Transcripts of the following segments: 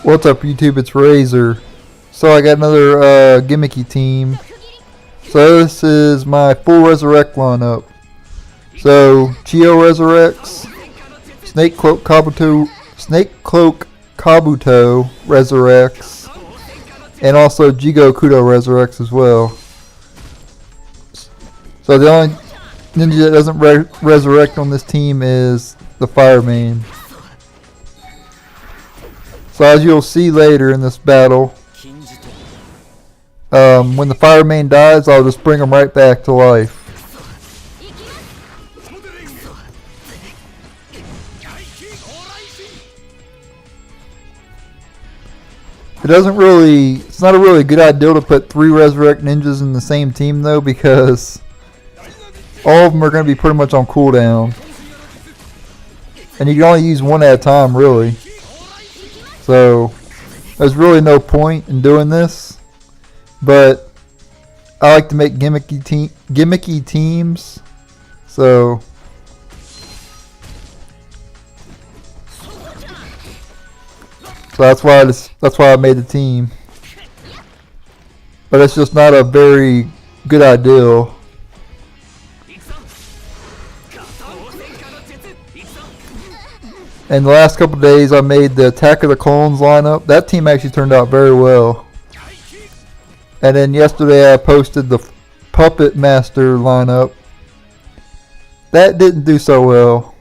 What's up YouTube, it's Razor. So I got another gimmicky team. So this is my full Resurrect lineup. So Yugioh resurrects, Snake Cloak Kabuto resurrects, and also Yugioh resurrects as well. So the only ninja that doesn't resurrect on this team is the Fire Main. So as you'll see later in this battle, when the Fire Main dies, I'll just bring him right back to life. It's not a really good idea to put 3 Resurrect ninjas in the same team though, because all of them are going to be pretty much on cooldown. And you can only use one at a time really. So there's really no point in doing this. But I like to make gimmicky teams. So that's why I made the team. But it's just not a very good idea. And the last couple of days I made the Attack of the Clones lineup. That team actually turned out very well. And then yesterday I posted the Puppet Master lineup. That didn't do so well.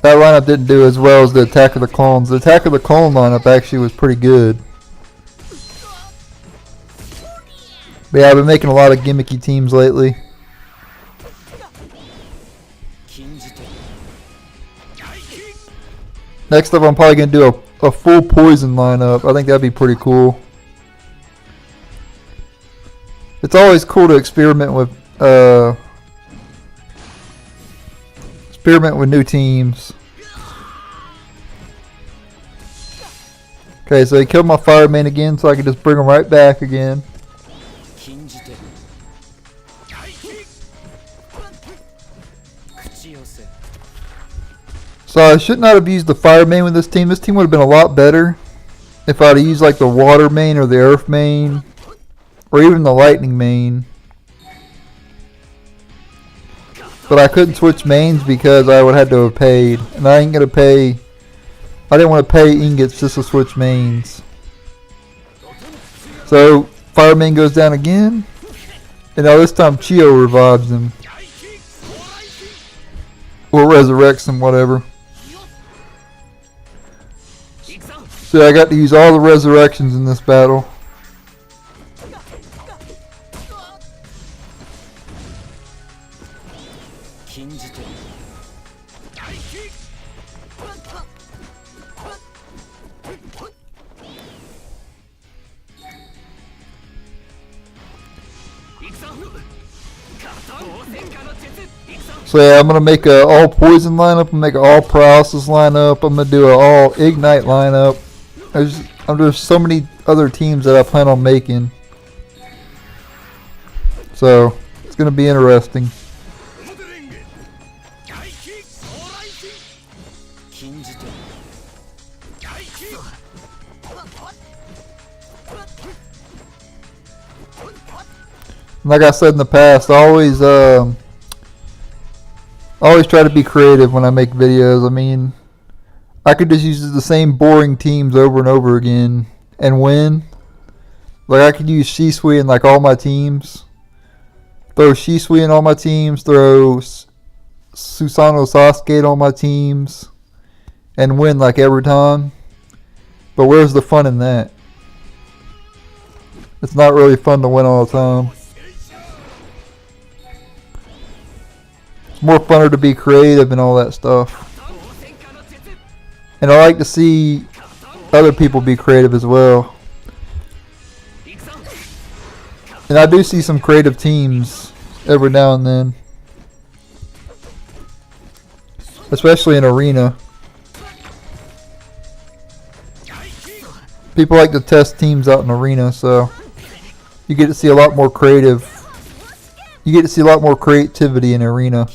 That lineup didn't do as well as the Attack of the Clones. The Attack of the Clone lineup actually was pretty good. But yeah, I've been making a lot of gimmicky teams lately. Next up, I'm probably going to do a full poison lineup. I think that'd be pretty cool. It's always cool to experiment with new teams. Okay, so he killed my Fire Main again, so I can just bring him right back again. So I should not have used the Fire Main with this team. This team would have been a lot better if I'd have used like the Water Main or the Earth Main or even the Lightning Main. But I couldn't switch mains because I would have had to have paid, and I ain't gonna pay. I didn't want to pay ingots just to switch mains. So Fire Main goes down again, and now this time Yugioh revives him or resurrects him, whatever. So I got to use all the resurrections in this battle. So yeah, I'm gonna make a all poison lineup. I'm gonna make an all paralysis lineup. I'm gonna do an all ignite lineup. There's so many other teams that I plan on making. So it's gonna be interesting. Like I said in the past, I always try to be creative when I make videos. I mean, I could just use the same boring teams over and over again and win. Like I could use Shisui in like all my teams. Throw Shisui in all my teams. Throw Susanoo Sasuke in all my teams. And win like every time. But where's the fun in that? It's not really fun to win all the time. It's more funner to be creative and all that stuff. And I like to see other people be creative as well. And I do see some creative teams every now and then. Especially in Arena. People like to test teams out in Arena, so you get to see a lot more creative You get to see a lot more creativity in Arena.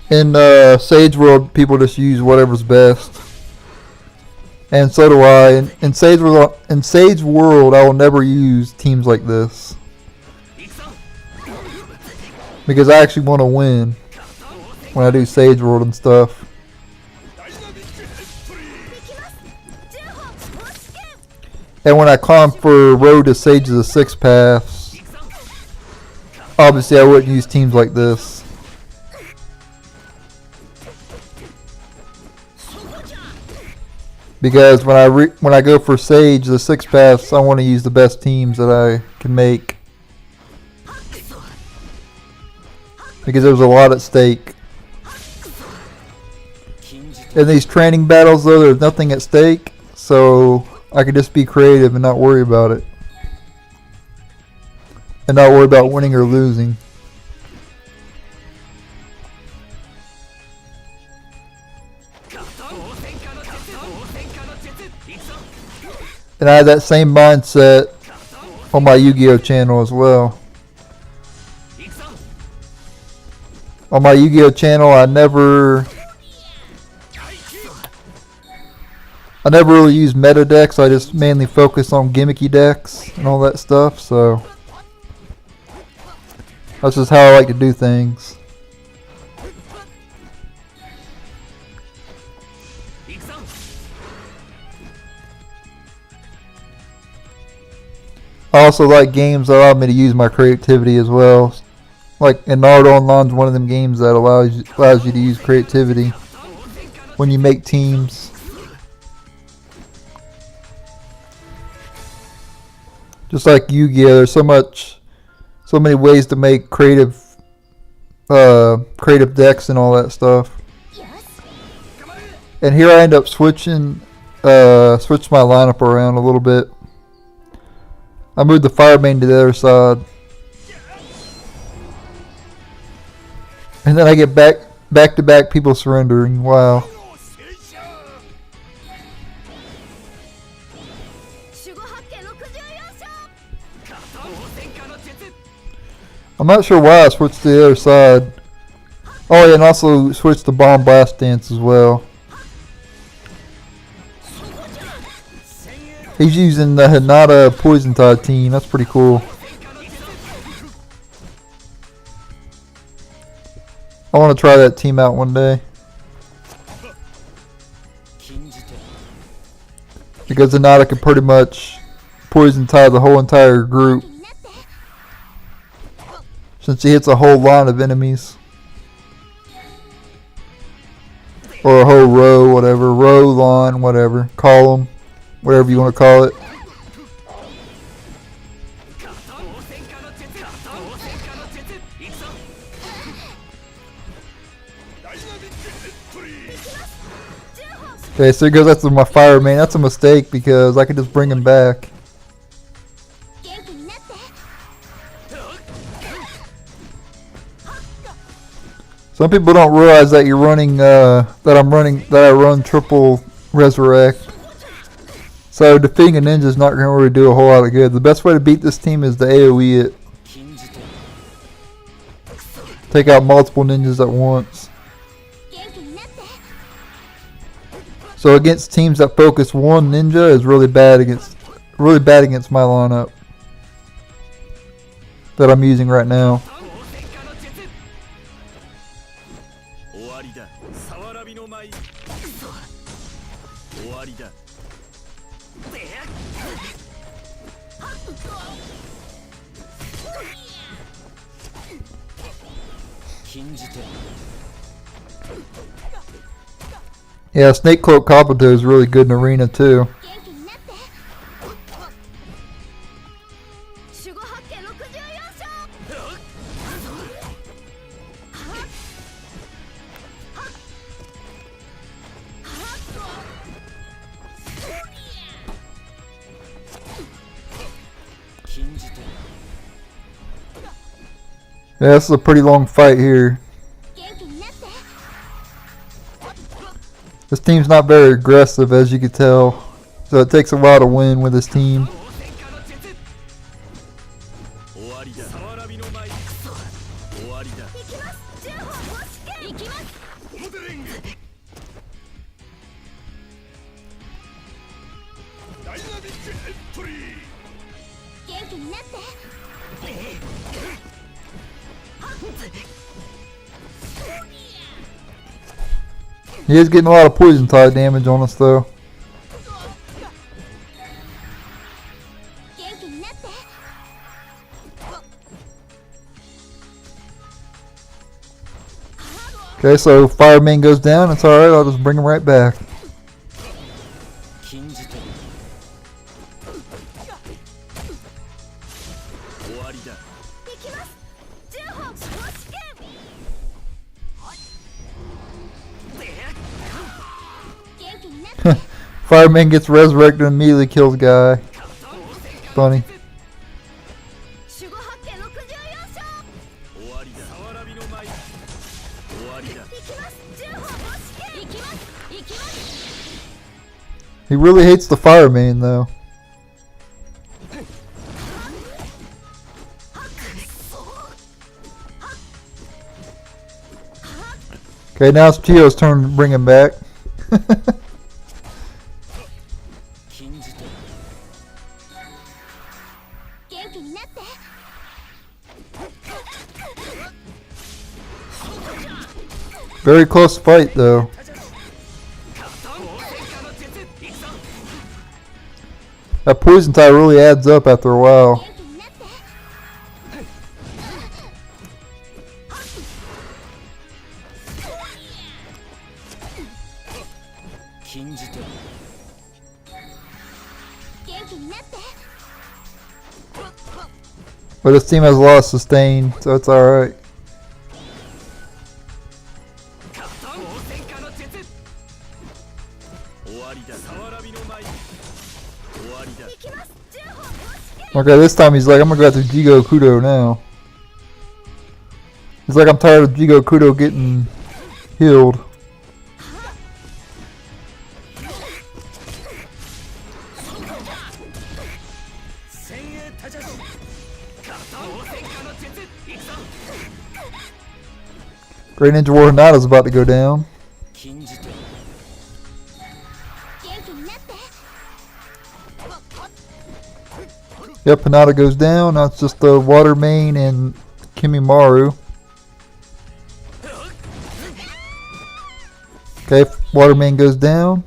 In Sage World, people just use whatever's best. And so do I. In Sage World, I will never use teams like this. Because I actually want to win when I do Sage World and stuff. And when I climb for Road to Sage of the Six Paths, obviously I wouldn't use teams like this. Because when I go for Sage the Six Paths, I want to use the best teams that I can make. Because there's a lot at stake. In these training battles though, there's nothing at stake, so I can just be creative and not worry about it. And not worry about winning or losing. And I have that same mindset on my Yu-Gi-Oh channel as well. On my Yu-Gi-Oh channel, I never really use meta decks. I just mainly focus on gimmicky decks and all that stuff. So that's just how I like to do things. I also like games that allow me to use my creativity as well. Like in Naruto Online is one of them games that allows you to use creativity when you make teams. Just like Yu-Gi-Oh, there's so many ways to make creative decks and all that stuff. And here I end up switching my lineup around a little bit. I moved the fire main to the other side. And then I get back to back people surrendering. Wow. I'm not sure why I switched to the other side. Oh yeah, and also switched to Bomb Blast Dance as well. He's using the Hinata Poison Tide team. That's pretty cool. I want to try that team out one day. Because Hinata can pretty much Poison Tide the whole entire group. Since he hits a whole line of enemies. Or a whole row, whatever. Row, line, whatever. Column. Whatever you want to call it. Okay, so there goes that's my fire main. That's a mistake because I could just bring him back. Some people don't realize that you're running that I run triple Resurrect. So defeating a ninja is not going to really do a whole lot of good. The best way to beat this team is to AoE it. Take out multiple ninjas at once. So against teams that focus one ninja is really bad against my lineup that I'm using right now. Yeah, Snake Cloak Kabuto is really good in Arena too. Yeah, this is a pretty long fight here. This team's not very aggressive, as you can tell, so it takes a while to win with this team. He is getting a lot of poison type damage on us though. Okay, so Fireman goes down. It's alright, I'll just bring him right back. Fireman gets resurrected and immediately kills guy. Funny. He really hates the Fireman though. Okay, now it's Chio's turn to bring him back. Very close fight though. That poison type really adds up after a while. But this team has a lot of sustain, so it's alright. Okay, this time he's like, I'm gonna go after Yugioh Kudo now. He's like, I'm tired of Yugioh Kudo getting healed. Great Ninja War Hinata's about to go down. Yep, Hinata goes down. Now it's just the Water Main and Kimimaru. Okay, Water Main goes down.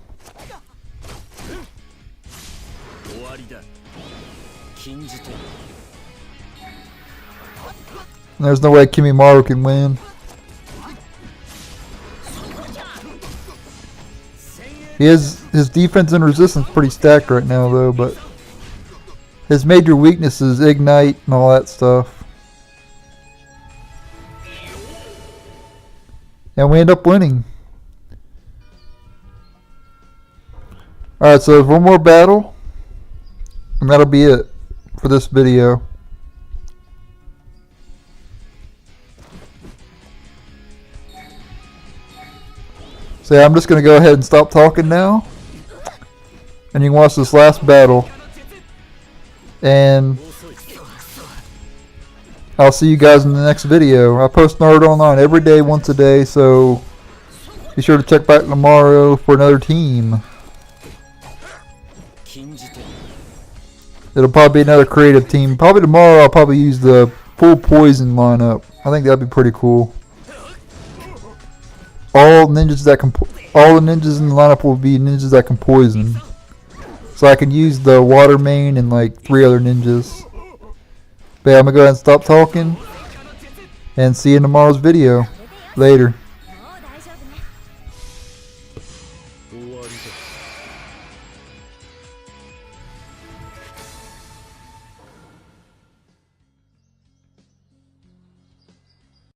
And there's no way Kimimaru can win. His defense and resistance pretty stacked right now though, but his major weakness is Ignite and all that stuff. And we end up winning. Alright, so there's one more battle. And that'll be it for this video. So yeah, I'm just going to go ahead and stop talking now. And you can watch this last battle. And I'll see you guys in the next video. I post Naruto Online every day, once a day, so be sure to check back tomorrow for another team. It'll probably be another creative team. Probably tomorrow I'll probably use the full poison lineup. I think that'd be pretty cool. All the ninjas in the lineup will be ninjas that can poison. So I can use the Water Main and like 3 other ninjas. But yeah, I'm going to go ahead and stop talking. And see you in tomorrow's video. Later.